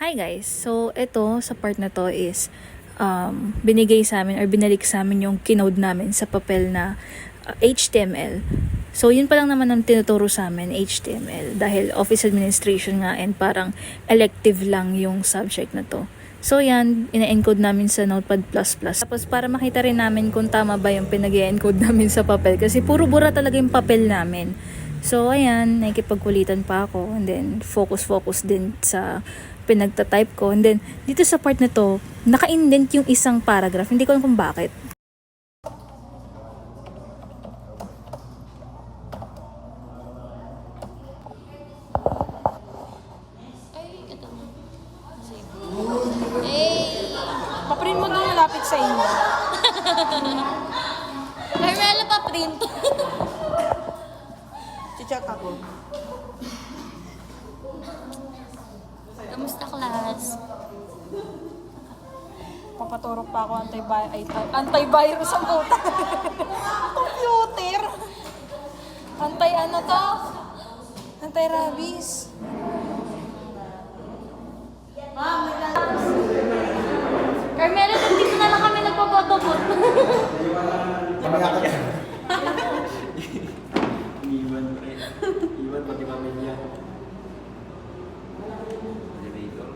Hi guys! So, ito sa part na to is binigay sa amin or binalik sa amin yung kinode namin sa papel na HTML. So, yun pa lang naman ang tinuturo sa amin, HTML. Dahil office administration nga and parang elective lang yung subject na to. So, yan, ina-encode namin sa Notepad++. Tapos, para makita rin namin kung tama ba yung pinag-encode namin sa papel. Kasi puro bura talaga yung papel namin. So, ayan, nakikipagkulitan pa ako. And then, focus din sa pinagta-type ko. And then, dito sa part na to, naka-indent yung isang paragraph. Hindi ko alam kung bakit. Ay, ito na. Hey! Paprint mo doon malapit sa inyo. Carmela pa print. Chichat ako. Kamusta class? Papaturok pa ako antivirus ang puta. Computer. Ano to? Anti-rabies. Carmela, dito na lang kami nagpapotobot. Iwan pre. Iwan pati pamilya. Elevator.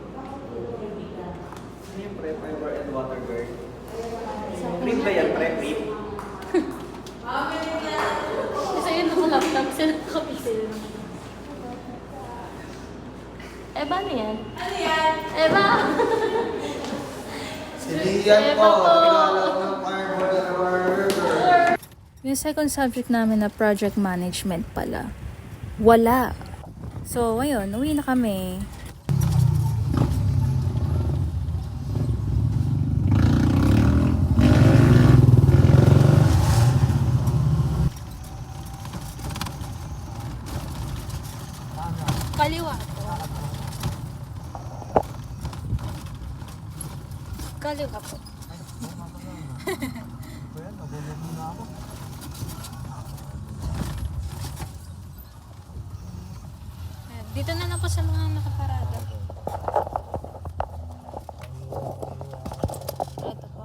Ano yung pre? Fiber and water guard. Print ba yan pre? Print? Kasi yun naka-laptop, sila naka-pixel. Eba, ano yan? Ano yan? Eba! Silihan Eba po! Kilala ko ng fiber and water guard. Yung second subject namin na project management pala, wala. So, ayun, uwi na kami. Kaliwa. Kaliwa po. Dito na lang po sa mga nakaparada. Ito po.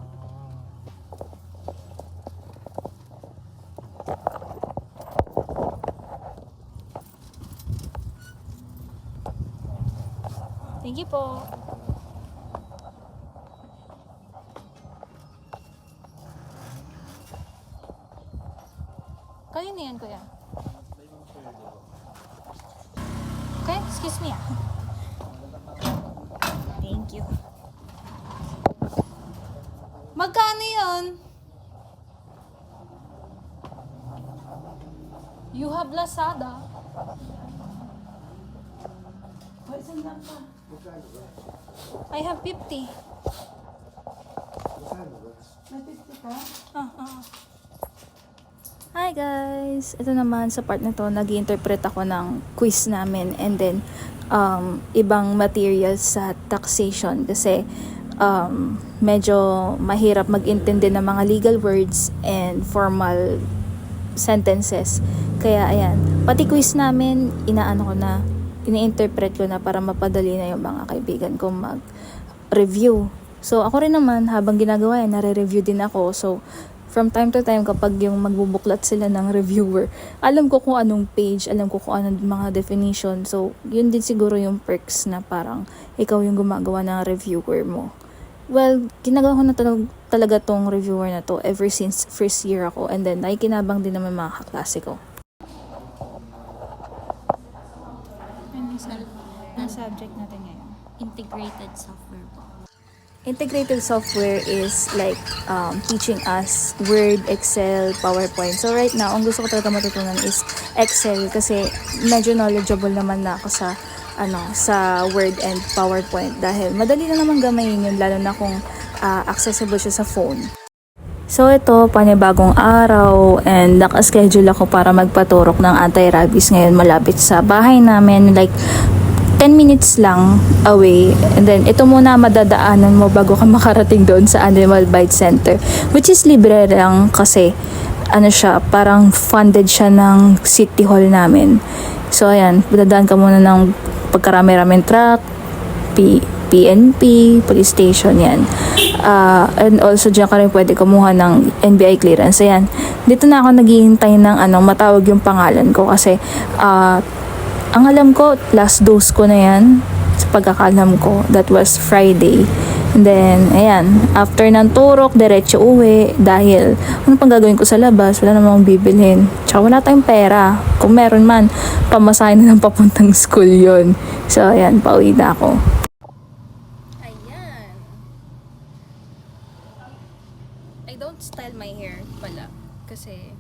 Thank you po. Kayo na yan, kuya. Okay, excuse me. Thank you. Magkano yun? You have Lazada. I have 50. Hi guys! Ito naman sa part na to, nag-interpret ako ng quiz namin and then ibang materials sa taxation kasi medyo mahirap mag-intindi ng mga legal words and formal sentences. Kaya ayan, pati quiz namin, ini-interpret ko na para mapadali na yung mga kaibigan ko mag-review. So ako rin naman, habang ginagawa yan, nare-review din ako. So from time to time, kapag yung magbubuklat sila ng reviewer, alam ko kung anong page, alam ko kung anong mga definition. So, yun din siguro yung perks na parang ikaw yung gumagawa ng reviewer mo. Well, ginagawa ko na talaga tong reviewer na to ever since first year ako. And then, nakikinabang din naman mga kaklase ko. Ang subject natin ngayon. Integrated software po. Integrated software is like teaching us Word, Excel, PowerPoint. So right now, ang gusto ko talaga matutunan is Excel kasi medyo knowledgeable naman na ako sa Word and PowerPoint dahil madali na naman gamayin yun lalo na kung accessible siya sa phone. So ito, panibagong araw and nakaschedule ako para magpaturok ng anti-rabies ngayon malapit sa bahay namin, like 10 minutes lang away. And then, ito muna madadaanan mo bago ka makarating doon sa Animal Bite Center. Which is libre lang kasi, parang funded siya ng City Hall namin. So, ayan, dadaan ka muna ng pagkarami-raming truck, PNP, police station, yan. And also, dyan ka rin pwede kumuha ng NBI clearance. Ayan. Dito na ako naghihintay ng matawag yung pangalan ko kasi ang alam ko, last dose ko na yan sa pagkakalam ko. That was Friday. And then, ayan, after ng turok, diretso uwi dahil ano pang gagawin ko sa labas? Wala namang bibilhin. Tsaka wala tayong pera. Kung meron man, pamasahin na ng papuntang school yon. So, ayan, pauwi na ako. Ayan. I don't style my hair pala kasi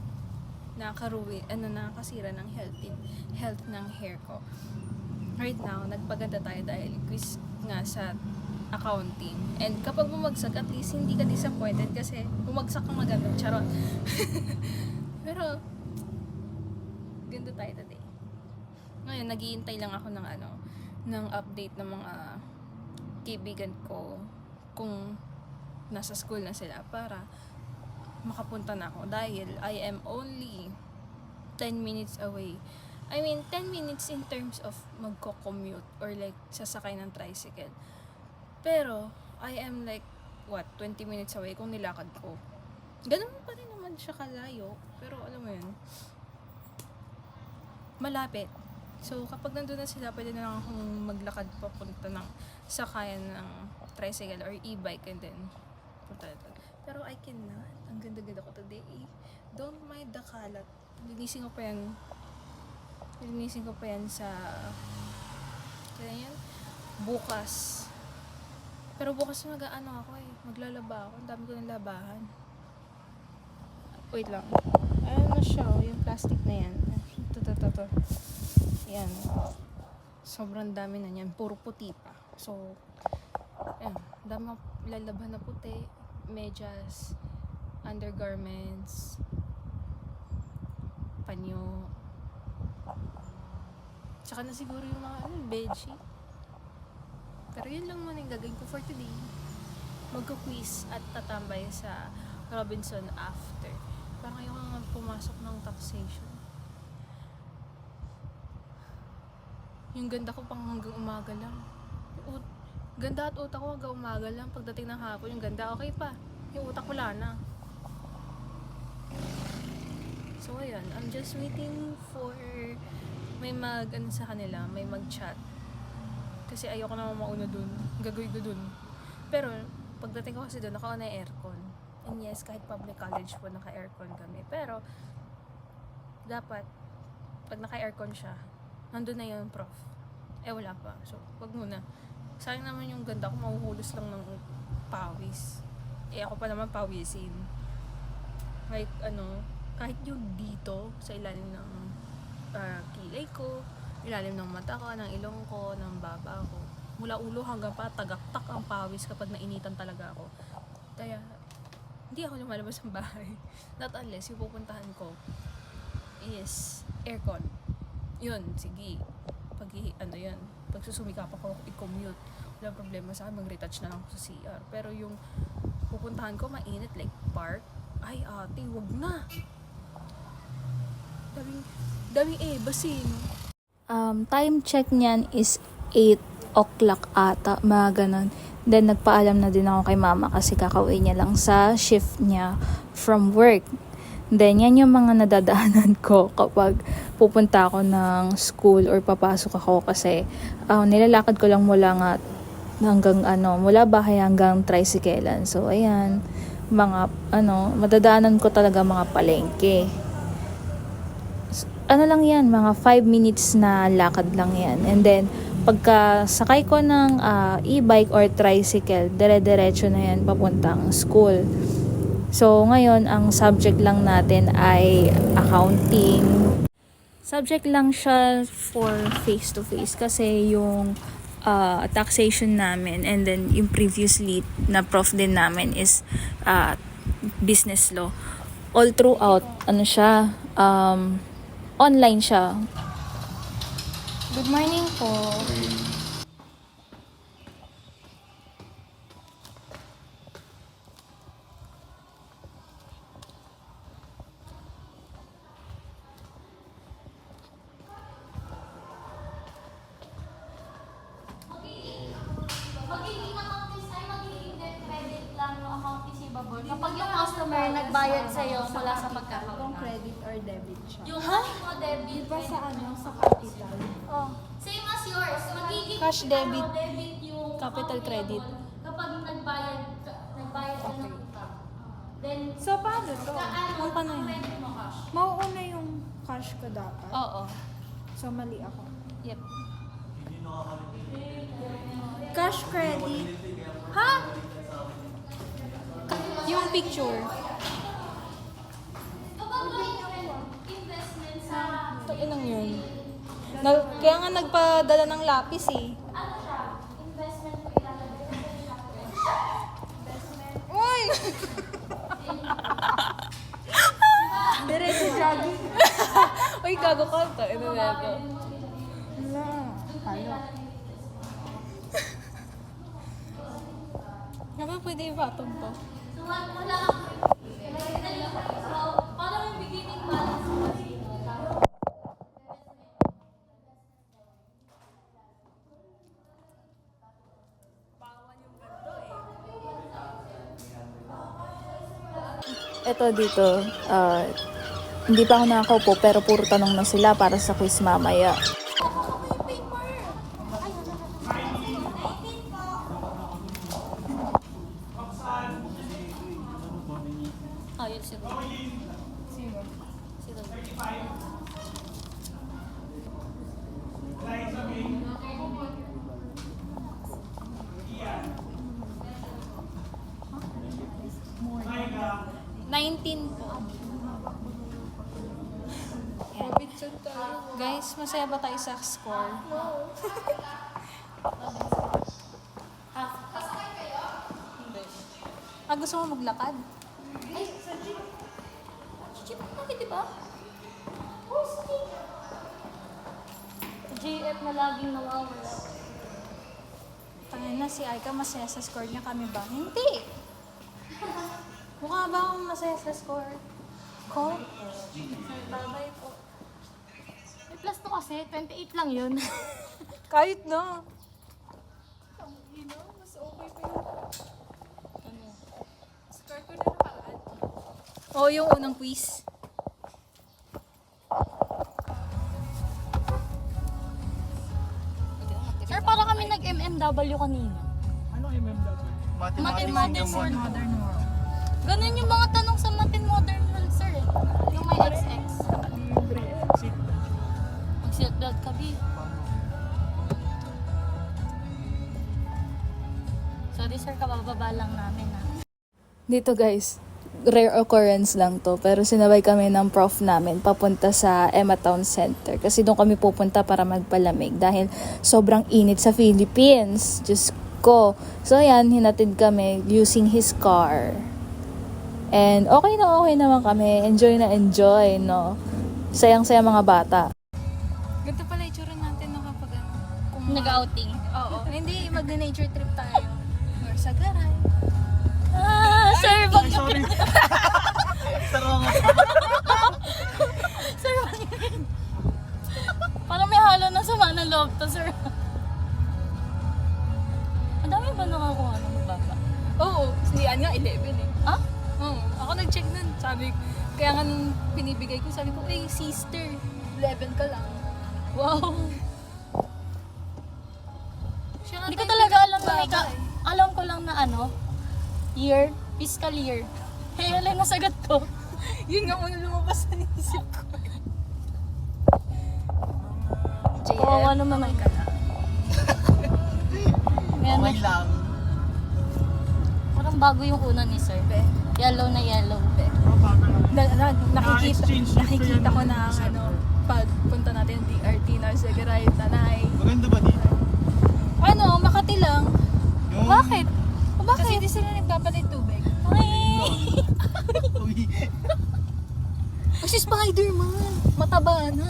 nakakasira ng health ng hair ko. Right now, nagpaganda tayo dahil quiz nga sa accounting. And kapag bumagsak, at least hindi ka disappointed kasi bumagsak kang maganda. Charot. Pero, ganda tayo today. Ngayon, naghihintay lang ako ng update ng mga kaibigan ko kung nasa school na sila para makapunta na ako dahil I am only 10 minutes away. I mean, 10 minutes in terms of magko-commute or like sasakay ng tricycle. Pero, I am like, 20 minutes away kung nilakad ko. Ganun pa rin naman siya kalayo. Pero alam mo yun, malapit. So, kapag nandun na sila, pwede na lang akong maglakad papunta ng sakayan ng tricycle or e-bike and then punta na. Pero I cannot. Ang ganda-ganda ko today. Don't mind the kalat. Linisin ko pa yan sa kaya yan bukas. Pero bukas maglalaba ako. Ang dami ko ng labahan. Wait lang. Ayan na siya, yung plastic na yan. Ito. Yan. Sobrang dami na yan. Puro puti pa. So, ayan. Dami lalaban na puti. Medyas. Undergarments. Panyo. Tsaka na siguro yung mga bedsheet. Pero yun lang muna yung gagawin ko for today. Magka-quiz at tatambay sa Robinson after. Parang ayoko nga pumasok ng taxation. Yung ganda ko pang hanggang umaga lang. Ganda at utak ko hanggang umaga lang. Pagdating ng hapon, yung ganda okay pa. Yung utak wala na. So ayan, I'm just waiting for may sa kanila, may mag-chat. Kasi ayoko naman mauna dun. Gagawin ko dun. Pero, pagdating ko kasi dun, naka-on na aircon. And yes, kahit public college po, naka-aircon kami. Pero, dapat, pag naka-aircon siya, nandun na yung prof. Wala pa. So, wag muna. Sayang naman yung ganda ko, mahuhulos lang ng pawis. Ako pa naman pawisin. Kahit yung dito, sa ilalim ng kilay ko, ilalim ng mata ko, ng ilong ko, ng baba ko. Mula ulo hanggang pa, tagaktak ang pawis kapag nainitan talaga ako. Kaya, hindi ako lumalabas ng bahay. Not unless yung pupuntahan ko is aircon. Yun, sige. Pag susumikap ako, i-commute. Walang problema sa akin, mag-retouch na lang ako sa CR. Pero yung pupuntahan ko, mainit, like park, ay ate, wag na. Daming basin. Time check niyan is 8 o'clock ata, mga ganun. Then, nagpaalam na din ako kay mama kasi kakauwi niya lang sa shift niya from work. Then, yan yung mga nadadaanan ko kapag pupunta ako ng school or papasok ako kasi nilalakad ko lang mula bahay hanggang tricyclean. So, ayan, madadaanan ko talaga mga palengke. Lang yan, mga 5 minutes na lakad lang yan. And then, pagka sakay ko ng e-bike or tricycle, dire-diretso na yan papuntang school. So, ngayon, ang subject lang natin ay accounting. Subject lang siya for face-to-face kasi yung taxation namin and then yung previously na prof din namin is business law. All throughout, online siya. Good morning po. nagbayad sa'yo mula sa pagkakaroon. Kung credit or debit siya. Yung money mo, debit. Di ba sa sa capital? Oh. Same as yours. Magiging Cash debit. debit yung Capital account credit. mo kapag nagbayad ka ng utang. Then, So, paano to? ano, Paano ang yun? credit mo cash. Mauuna yung cash ko dapat. Oo. So, mali ako. Yep. Cash credit. Ha? Yung picture. Kapag may investment sa, Inang yun. Kaya nga nagpadala ng lapis eh. ano siya, investment mo ilalagay sa Uy! Diretso jogging. Uy, gago ka to. Ito na ito. Wala. Halo. Nga ba pwede ipatong to? So, wala kang so, parang yung beginning balance mo kasi. Ito dito, hindi pa ako nakakaupo pero puro tanong na sila para sa quiz mamaya. Ah, yun si Ron. Sino? Si Ron. More. 19 po. Robinson tayo. Guys, masaya ba tayo sa score? Gusto mo maglakad? Ay, sa jeep. Jeep, bakit diba? Oh, sa jeep. GF na laging nawawala. Tangin na si Aika masaya sa score niya, kami ba? Hindi! Mukha ba akong masaya sa score? Ko? Babay po. May plus to kasi, 28 lang yun. Kahit na. Mas okay pa yun. Score ko na nakaraan. Oo, yung unang quiz. Sir, para kami nag-MMW kanina. Anong MMW? Mathematics Modern world. Ganun yung mga tanong sa Matin Modern World, sir. Yung may XX. Libre. Sit. Mag-seatbelt ka, B. Sorry, sir, kabababa lang namin, ha. Dito guys, rare occurrence lang to, pero sinabay kami ng prof namin papunta sa Emma Town Center kasi doon kami pupunta para magpalamig dahil sobrang init sa Philippines. Diyos ko. So yan, hinatid kami using his car. And okay naman kami. Enjoy na enjoy, no? Sayang-saya mga bata. Ganito pala itsura natin no, kapag ano. Kung Nag-outing. Oo. Hindi, mag-nature trip tayo. Or sa garay. Ah, sir, bak Sorry. Sarong. Sir, parang may halo na sama ng loob to, sir. Ang dami ba nakakuha ng baba? Oo. Hindi, nga 11 eh. Ah? Oo. Ako nag-check nun. Sabi, kaya nga nung binibigay ko, sabi ko, sister, 11 ka lang. Wow. Siya nga Hindi ko tayo talaga alam na may baba eh. alam ko lang na ano, year, fiscal year. Hey, alam na sagot ko. Yun nga muna lumabas sa isip ko. Kawawa naman ang kala. Okay lang. Parang bago yung una ni sir. Yellow na yellow. Nakikita ko na ano, pagpunta natin ng DRT na sa Garay, Tanay. Maganda ba dito? Ano, Makati lang. Yung... Bakit? O bakit? Kasi di sila nagpapalit tubig. Ay! Uy. Oh, si Spider-Man! Mataba na.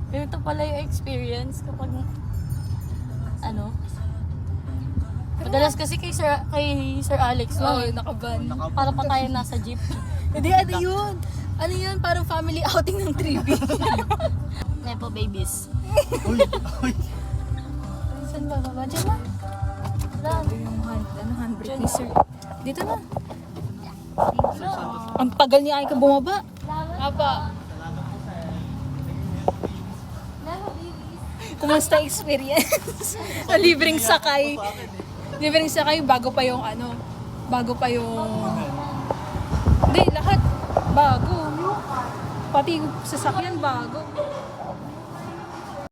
Ganito pala yung experience kapag ano. Madalas kasi kay Sir Alex Oo, lang. nakaban. Para pa tayo nasa jeep. Hindi, ano yun? Ano yun? Parang family outing ng 3B. Nepo babies. Uy. Uy. Saan ba? Baba dyan na? lang. Yung handbrake ni sir. Dito na. Sir Santos. Ang tagal ni Aika bumaba. Apa. Kumusta experience? Sa libreng sakay. Libreng sakay bago pa yung Hindi, lahat bago. Pati sasakyan bago.